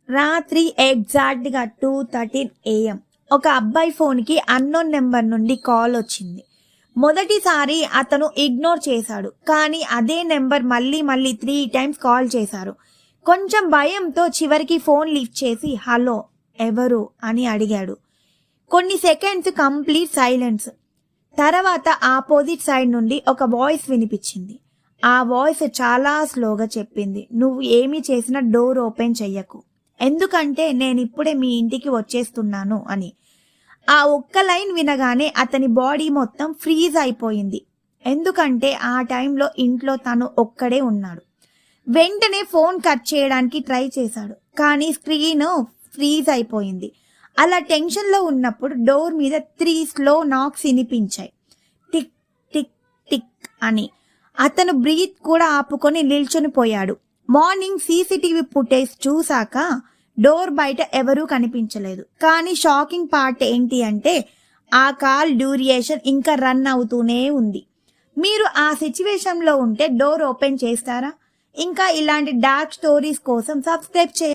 రాత్రి ఎగ్జాక్ట్‌గా 2:13 AM ఒక అబ్బాయి ఫోన్‌కి అన్నోన్ నెంబర్ నుండి కాల్ వచ్చింది. మొదటిసారి అతను ఇగ్నోర్ చేశాడు. కానీ అదే నెంబర్ మళ్ళీ 3 టైమ్స్ కాల్ చేశారు. కొంచెం భయంతో చివరికి ఫోన్ లిఫ్ట్ చేసి హలో ఎవరు అని అడిగాడు. కొన్ని సెకండ్స్ కంప్లీట్ సైలెన్స్. తర్వాత ఆపోజిట్ సైడ్ నుండి ఒక వాయిస్ వినిపించింది. ఆ వాయిస్ చాలా స్లోగా చెప్పింది, నువ్వు ఏమి చేసినా డోర్ ఓపెన్ చెయ్యకు, ఎందుకంటే నేనిప్పుడే మీ ఇంటికి వచ్చేస్తున్నాను అని. ఆ ఒక్క లైన్ వినగానే అతని బాడీ మొత్తం ఫ్రీజ్ అయిపోయింది. ఎందుకంటే ఆ టైంలో ఇంట్లో తను ఒక్కడే ఉన్నాడు. వెంటనే ఫోన్ కట్ చేయడానికి ట్రై చేశాడు, కానీ స్క్రీన్ ఫ్రీజ్ అయిపోయింది. అలా టెన్షన్లో ఉన్నప్పుడు డోర్ మీద 3 స్లో నాక్స్ వినిపించాయి. టిక్ టిక్ టిక్ అని. అతను బ్రీత్ కూడా ఆపుకొని నిల్చొని పోయాడు. మార్నింగ్ సీసీటీవీ ఫుటేజ్ చూశాక డోర్ బయట ఎవరూ కనిపించలేదు. కానీ షాకింగ్ పార్ట్ ఏంటి అంటే ఆ కాల్ డ్యూరియేషన్ ఇంకా రన్ అవుతూనే ఉంది. మీరు ఆ సిచ్యువేషన్లో ఉంటే డోర్ ఓపెన్ చేస్తారా? ఇంకా ఇలాంటి డార్క్ స్టోరీస్ కోసం సబ్స్క్రైబ్ చేయండి.